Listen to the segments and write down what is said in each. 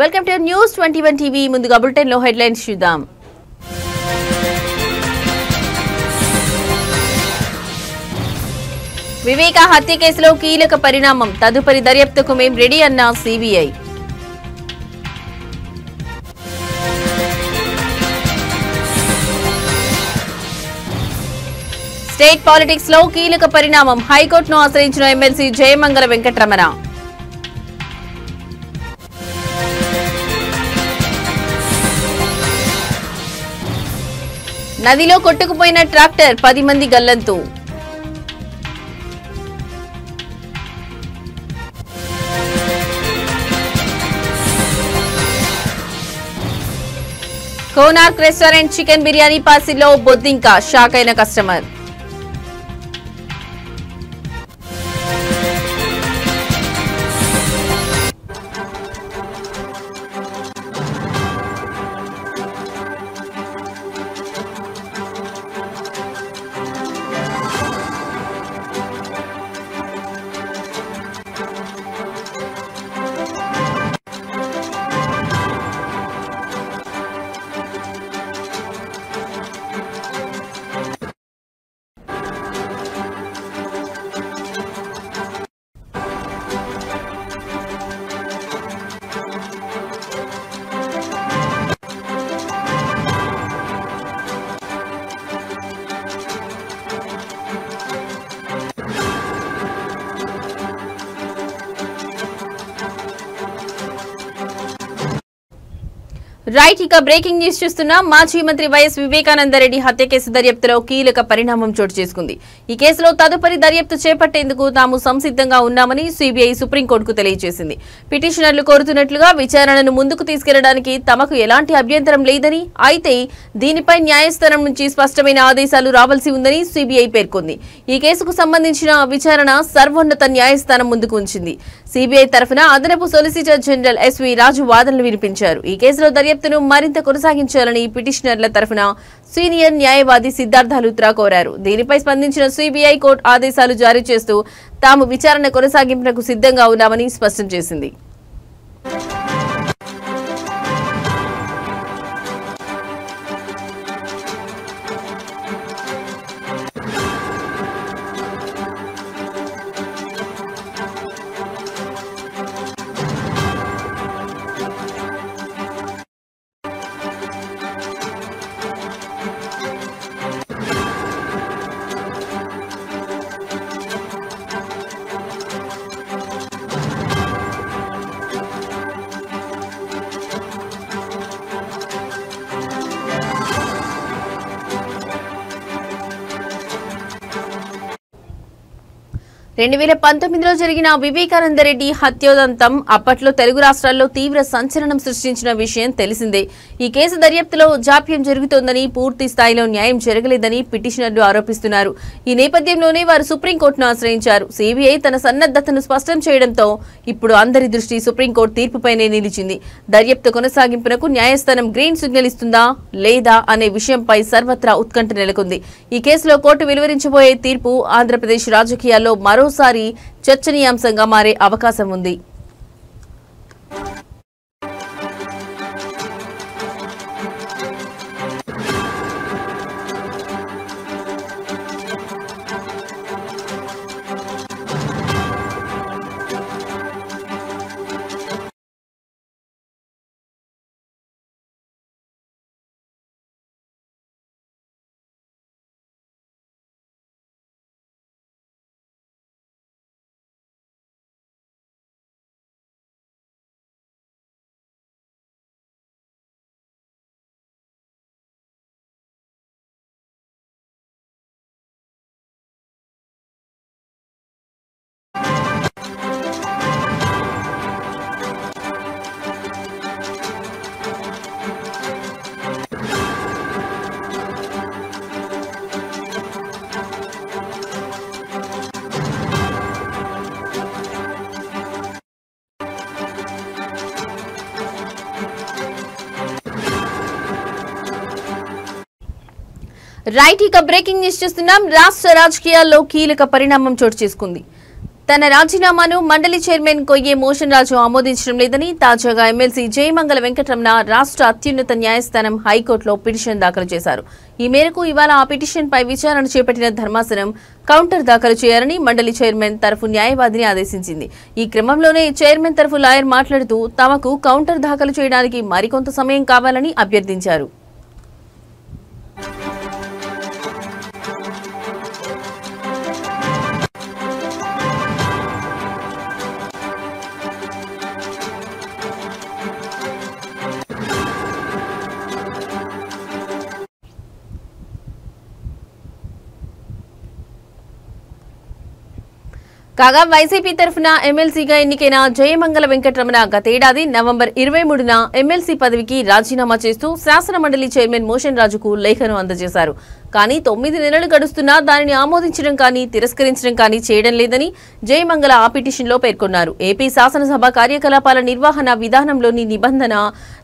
Welcome to news 21 TV. ముందుగా bulletin లో headlines చూద్దాం. వివేక హత్య కేసులో కీలక పరిణామం, తదుపరి దర్యాప్తుకు మేం రెడీ అన్న సిబిఐ. స్టేట్ పాలిటిక్స్ లో కీలక పరిణామం, హైకోర్టును ఆశ్రయించిన ఎమ్మెల్సీ జయమంగళ వెంకటరమణ. నదిలో కొట్టుకుపోయిన ట్రాక్టర్, 10 మంది గల్లంతు. కోనార్క్ రెస్టారెంట్ చికెన్ బిర్యానీ పార్సిల్లో బొద్దింక, షాక్ అయిన కస్టమర్. రైట్, ఇక బ్రేకింగ్ న్యూస్ చూస్తున్నా. మాజీ మంత్రి వైఎస్ వివేకానందరెడ్డి హత్య కేసు దర్యాప్తులో కీలక పరిణామం చోటు చేసుకుంది. ఈ కేసులో తదుపరి దర్యాప్తు చేపట్టేందుకు తాము సంసిద్ధంగా ఉన్నామని సిబిఐ సుప్రీంకోర్టుకు తెలియజేసింది. పిటిషనర్లు కోరుతున్నట్లుగా విచారణను ముందుకు తీసుకెళ్లడానికి తమకు ఎలాంటి అభ్యంతరం లేదని, అయితే దీనిపై న్యాయస్థానం నుంచి స్పష్టమైన ఆదేశాలు రావాల్సి ఉందని సిబిఐ పేర్కొంది. ఈ కేసుకు సంబంధించిన విచారణ సర్వోన్నత న్యాయస్థానం ముందుకు ఉంచింది. సిబిఐ తరఫున అదనపు సొలిసిటర్ జనరల్ ఎస్వి రాజు వాదనలు వినిపించారు. ఈ కేసులో దర్యాప్తును మరింత కొనసాగించాలని పిటిషనర్ల తరఫున సీనియర్ న్యాయవాది సిద్ధార్థ లూత్రా కోరారు. దీనిపై స్పందించిన సిబిఐ కోర్టు ఆదేశాలు జారీ చేస్తూ తాము విచారణ కొనసాగింపునకు సిద్ధంగా ఉన్నామని స్పష్టం చేసింది. రెండు 2019లో జరిగిన వివేకానందరెడ్డి హత్యోదంతం అప్పట్లో తెలుగు రాష్ట్రాల్లో తీవ్ర సంచలనం సృష్టించిన విషయం తెలిసిందే. ఈ కేసు దర్యాప్తులో జాప్యం జరుగుతోందని, పూర్తి స్థాయిలో న్యాయం జరగలేదని పిటిషనర్లు ఆరోపిస్తున్నారు. ఈ నేపథ్యంలోనే వారు సుప్రీంకోర్టును ఆశ్రయించారు. సిబిఐ తన సన్నద్ధతను స్పష్టం చేయడంతో ఇప్పుడు అందరి దృష్టి సుప్రీంకోర్టు తీర్పుపైనే నిలిచింది. దర్యాప్తు కొనసాగింపునకు న్యాయస్థానం గ్రీన్ సిగ్నల్ ఇస్తుందా లేదా అనే విషయంపై సర్వత్రా ఉత్కంఠ నెలకొంది. ఈ కేసులో కోర్టు వెలువరించబోయే తీర్పు ఆంధ్రప్రదేశ్ రాజకీయాల్లో మరోసారి చర్చనీయాంశంగా మారే అవకాశం ఉంది. రైట్, ఇక బ్రేకింగ్ న్యూస్ చూస్తున్నాం. రాష్ట్ర రాజకీయాల్లో కీలక పరిణామం చోటు చేసుకుంది. తన రాజీనామాను మండలి చైర్మన్ కొయ్యే మోషన్ రాజు ఆమోదించడం లేదని తాజాగా ఎమ్మెల్సీ జయమంగళ వెంకటరమణ రాష్ట్ర అత్యున్నత న్యాయస్థానం హైకోర్టులో పిటిషన్ దాఖలు చేశారు. ఈ మేరకు ఇవాళ ఆ పిటిషన్పై విచారణ చేపట్టిన ధర్మాసనం కౌంటర్ దాఖలు చేయాలని మండలి చైర్మన్ తరఫు న్యాయవాదిని ఆదేశించింది. ఈ క్రమంలోనే చైర్మన్ తరఫు లాయర్ మాట్లాడుతూ తమకు కౌంటర్ దాఖలు చేయడానికి మరికొంత సమయం కావాలని అభ్యర్థించారు. కాగా వైసీపీ తరఫున ఎమ్మెల్సీగా ఎన్నికైన జయమంగళ వెంకటరమణ గతేడాది నవంబర్ 23న ఎమ్మెల్సీ పదవికి రాజీనామా చేస్తూ శాసన మండలి చైర్మన్ మోషన్ రాజుకు లేఖను అందజేశారు. కానీ 9 నెలలు గడుస్తున్నా దానిని ఆమోదించడం కానీ తిరస్కరించడం కానీ చేయడం లేదని జయమంగళ ఆ పిటిషన్లో పేర్కొన్నారు. ఏపీ శాసనసభ కార్యకలాపాల నిర్వహణ విధానంలోని నిబంధన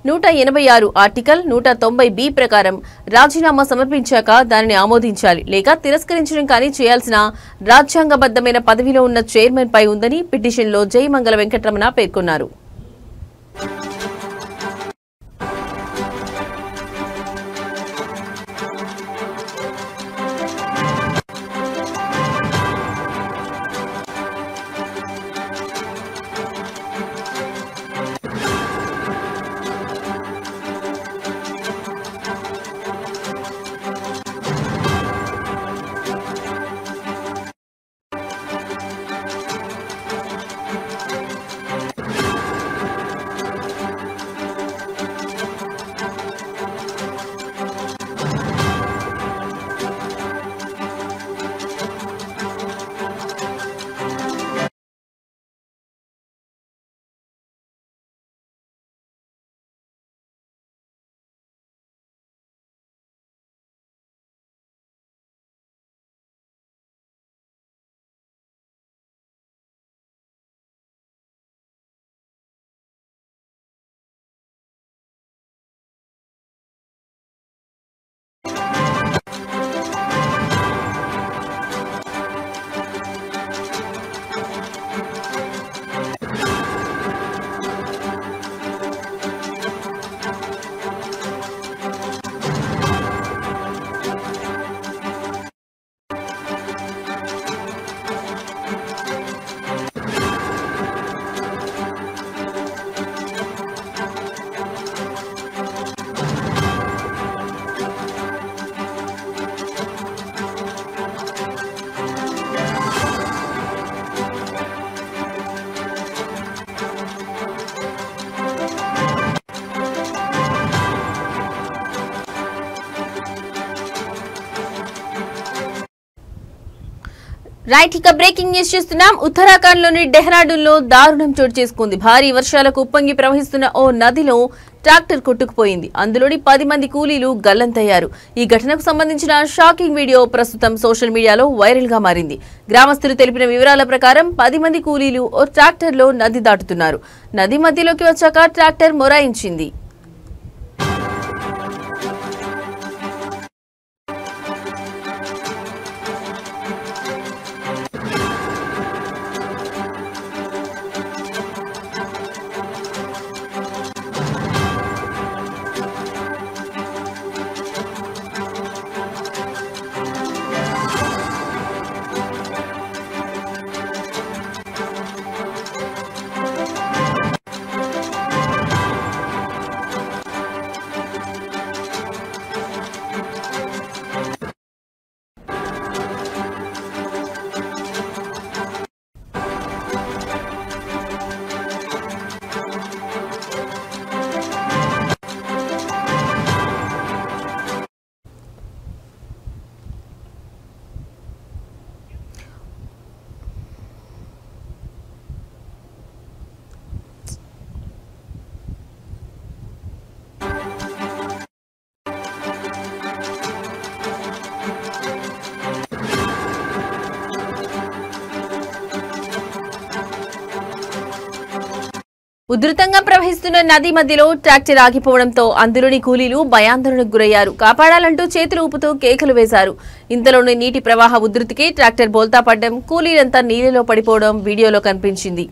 186 ఆర్టికల్ 190B ప్రకారం రాజీనామా సమర్పించాక దానిని ఆమోదించాలి లేక తిరస్కరించడం కానీ చేయాల్సిన రాజ్యాంగబద్ధమైన పదవిలో ఉన్న చైర్మన్ పై ఉందని పిటిషన్లో జయమంగళ వెంకటరమణ పేర్కొన్నారు. రైట్, ఇక బ్రేకింగ్ న్యూస్ చూస్తున్నాం. ఉత్తరాఖండ్ లోని డెహ్రాడూన్ లో దారుణం చోటు చేసుకుంది. భారీ వర్షాలకు ఉప్పొంగి ప్రవహిస్తున్న ఓ నదిలో ట్రాక్టర్ కొట్టుకుపోయింది. అందులోని 10 మంది కూలీలు గల్లంతయ్యారు. ఈ ఘటనకు సంబంధించిన షాకింగ్ వీడియో ప్రస్తుతం సోషల్ మీడియాలో వైరల్ గా మారింది. గ్రామస్తులు తెలిపిన వివరాల ప్రకారం 10 మంది కూలీలు ఓ ట్రాక్టర్ లో నది దాటుతున్నారు. నది మధ్యలోకి వచ్చాక ట్రాక్టర్ మొరాయించింది. ఉధృతంగా ప్రవహిస్తున్న నది మధ్యలో ట్రాక్టర్ ఆగిపోవడంతో అందులోని కూలీలు భయాందోళనకు గురయ్యారు. కాపాడాలంటూ చేతులు ఊపుతూ కేకలు వేశారు. ఇంతలోని నీటి ప్రవాహ ఉధృతికి ట్రాక్టర్ బోల్తా పడ్డం, కూలీలంతా నీళ్లలో పడిపోవడం వీడియోలో కనిపించింది.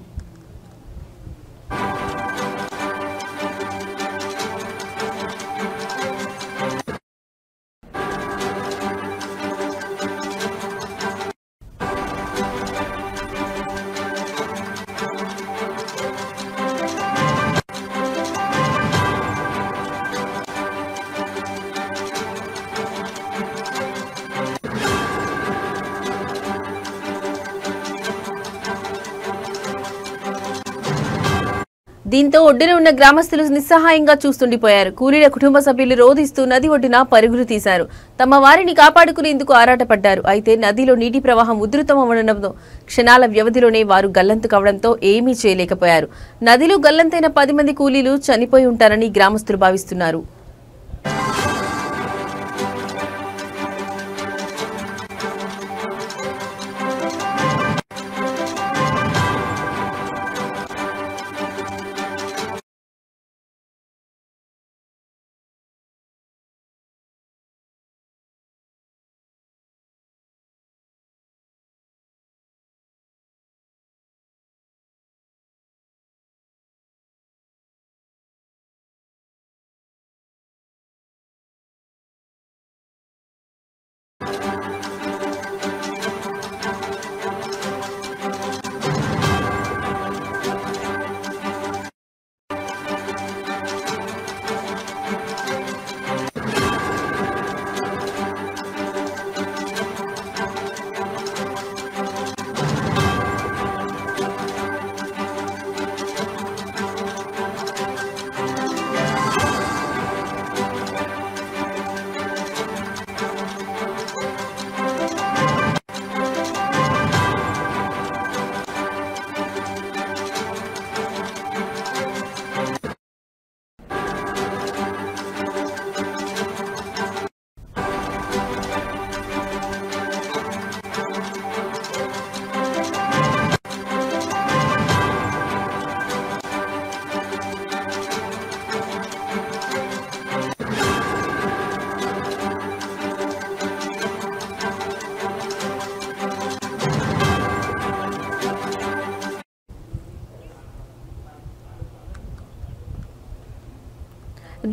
దీంతో ఒడ్డున ఉన్న గ్రామస్తులు నిస్సహాయంగా చూస్తుండిపోయారు. కూలీల కుటుంబ సభ్యులు రోధిస్తూ నది ఒడ్డున పరుగులు తీశారు. తమ వారిని కాపాడుకునేందుకు ఆరాటపడ్డారు. అయితే నదిలో నీటి ప్రవాహం ఉధృతమవడంతో క్షణాల వ్యవధిలోనే వారు గల్లంతు కావడంతో ఏమీ చేయలేకపోయారు. నదిలో గల్లంతైన 10 మంది కూలీలు చనిపోయి ఉంటారని గ్రామస్తులు భావిస్తున్నారు.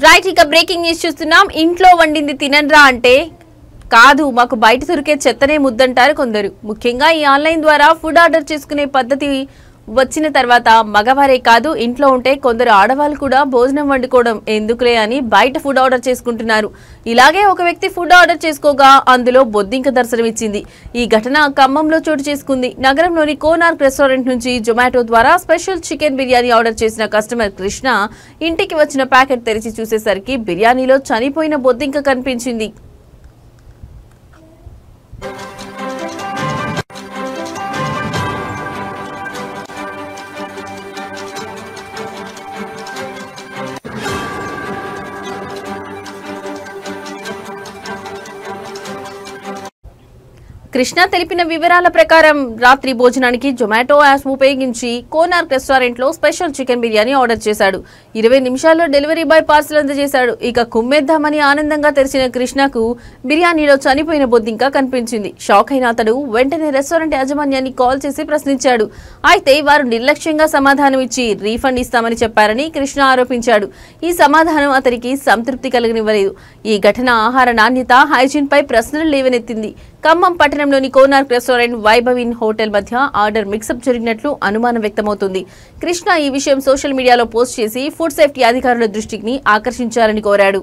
రైట్, ఇక బ్రేకింగ్ న్యూస్ చూస్తున్నాం. ఇంట్లో వండింది తినరా అంటే కాదు, మాకు బయట దొరికే చెత్తనే ముద్దంటారు కొందరు. ముఖ్యంగా ఈ ఆన్లైన్ ద్వారా ఫుడ్ ఆర్డర్ చేసుకునే పద్ధతి వచ్చిన తర్వాత మగవారే కాదు, ఇంట్లో ఉంటే కొందరు ఆడవాళ్ళు కూడా భోజనం వండుకోవడం ఎందుకులే అని బయట ఫుడ్ ఆర్డర్ చేసుకుంటున్నారు. ఇలాగే ఒక వ్యక్తి ఫుడ్ ఆర్డర్ చేసుకోగా అందులో బొద్దింక దర్శనమిచ్చింది. ఈ ఘటన ఖమ్మంలో చోటు చేసుకుంది. నగరంలోని కోనార్క్ రెస్టారెంట్ నుంచి జొమాటో ద్వారా స్పెషల్ చికెన్ బిర్యానీ ఆర్డర్ చేసిన కస్టమర్ కృష్ణ ఇంటికి వచ్చిన ప్యాకెట్ తెరిచి చూసేసరికి బిర్యానీలో చనిపోయిన బొద్దింక కనిపించింది. కృష్ణ తెలిపిన వివరాల ప్రకారం రాత్రి భోజనానికి జొమాటో యాప్ ఉపయోగించి కోనార్క్ రెస్టారెంట్ లో స్పెషల్ చికెన్ బిర్యానీ ఆర్డర్ చేశాడు. 20 నిమిషాల్లో డెలివరీ బాయ్ పార్సల్ అందజేశాడు. ఇక కుమ్మేద్దామని ఆనందంగా తెరిచిన కృష్ణకు బిర్యానీలో చనిపోయిన బొద్దింక కనిపించింది. షాక్ అయిన అతడు వెంటనే రెస్టారెంట్ యాజమాన్యాన్ని కాల్ చేసి ప్రశ్నించాడు. అయితే వారు నిర్లక్ష్యంగా సమాధానం ఇచ్చి రీఫండ్ ఇస్తామని చెప్పారని కృష్ణ ఆరోపించాడు. ఈ సమాధానం అతనికి సంతృప్తి కలగనివ్వలేదు. ఈ ఘటన ఆహార నాణ్యత, హైజీన్ పై ప్రశ్నలు లేవనెత్తింది. ఖమ్మం పట్టణంలోని కోనార్క్ రెస్టారెంట్ వైభవిన్ హోటల్ మధ్య ఆర్డర్ మిక్సప్ జరిగినట్లు అనుమానం వ్యక్తమవుతుంది. కృష్ణ ఈ విషయం సోషల్ మీడియాలో పోస్ట్ చేసి ఫుడ్ సేఫ్టీ అధికారుల దృష్టికి ఆకర్షించాలని కోరాడు.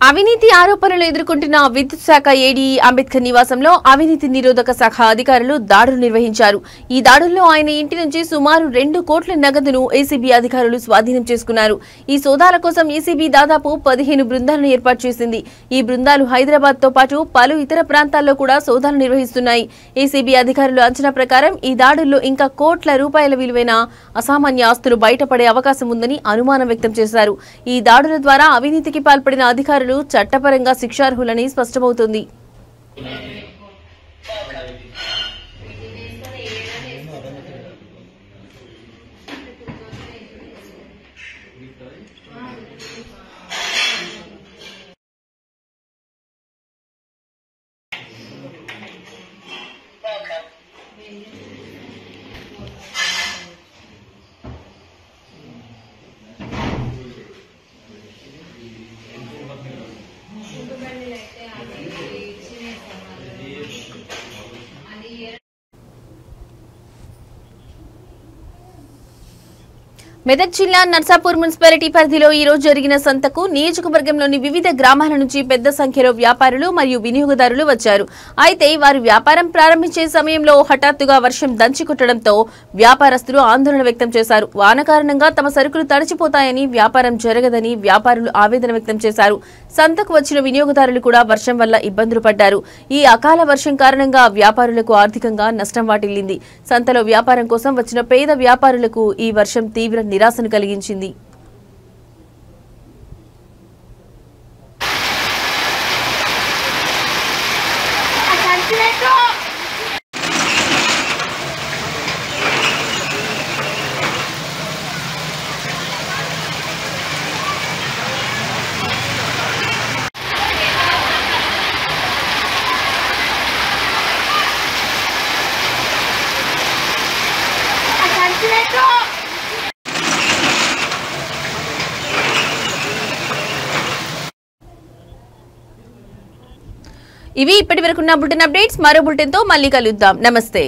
అవినీతి ఆరోపణలు ఎదుర్కొంటున్న విద్యుత్ శాఖ ఏడీ అంబేద్కర్ నివాసంలో అవినీతి నిరోధక శాఖ అధికారులు దాడులు నిర్వహించారు. ఈ దాడుల్లో ఆయన ఇంటి నుంచి సుమారు 2 కోట్ల నగదును ఏసీబీ అధికారులు స్వాధీనం చేసుకున్నారు. ఈ సోదాల కోసం ఏసీబీ దాదాపు 15 బృందాలను ఏర్పాటు చేసింది. ఈ బృందాలు హైదరాబాద్ తో పాటు పలు ఇతర ప్రాంతాల్లో కూడా సోదాలు నిర్వహిస్తున్నాయి. ఏసీబీ అధికారులు అంచనా ప్రకారం ఈ దాడుల్లో ఇంకా కోట్ల రూపాయల విలువైన అసామాన్య ఆస్తులు బయటపడే అవకాశం ఉందని అనుమానం వ్యక్తం చేశారు. ఈ దాడుల ద్వారా అవినీతికి పాల్పడిన అధికారులు చట్టపరంగా శిక్షార్హులని స్పష్టమవుతుంది. మెదక్ జిల్లా నర్సాపూర్ మున్సిపాలిటీ పరిధిలో ఈ రోజు జరిగిన సంతకు నియోజకవర్గంలోని వివిధ గ్రామాల నుంచి పెద్ద సంఖ్యలో వ్యాపారులు మరియు వినియోగదారులు వచ్చారు. అయితే వారు వ్యాపారం ప్రారంభించే సమయంలో హఠాత్తుగా వర్షం దంచికొట్టడంతో వ్యాపారస్తులు ఆందోళన వ్యక్తం చేశారు. వాన కారణంగా తమ సరుకులు తడిచిపోతాయని, వ్యాపారం జరగదని వ్యాపారులు ఆవేదన వ్యక్తం చేశారు. సంతకు వచ్చిన వినియోగదారులు కూడా వర్షం వల్ల ఇబ్బందులు పడ్డారు. ఈ అకాల వర్షం కారణంగా వ్యాపారులకు ఆర్థికంగా నష్టం వాటిల్లింది. సంతలో వ్యాపారం కోసం వచ్చిన పేద వ్యాపారులకు ఈ వర్షం తీవ్ర నిరాశను కలిగించింది. ఇవి ఇప్పటివరకున్న బులెటిన్ అప్డేట్స్. మరో బులెటిన్ తో మళ్ళీ కలుద్దాం. నమస్తే.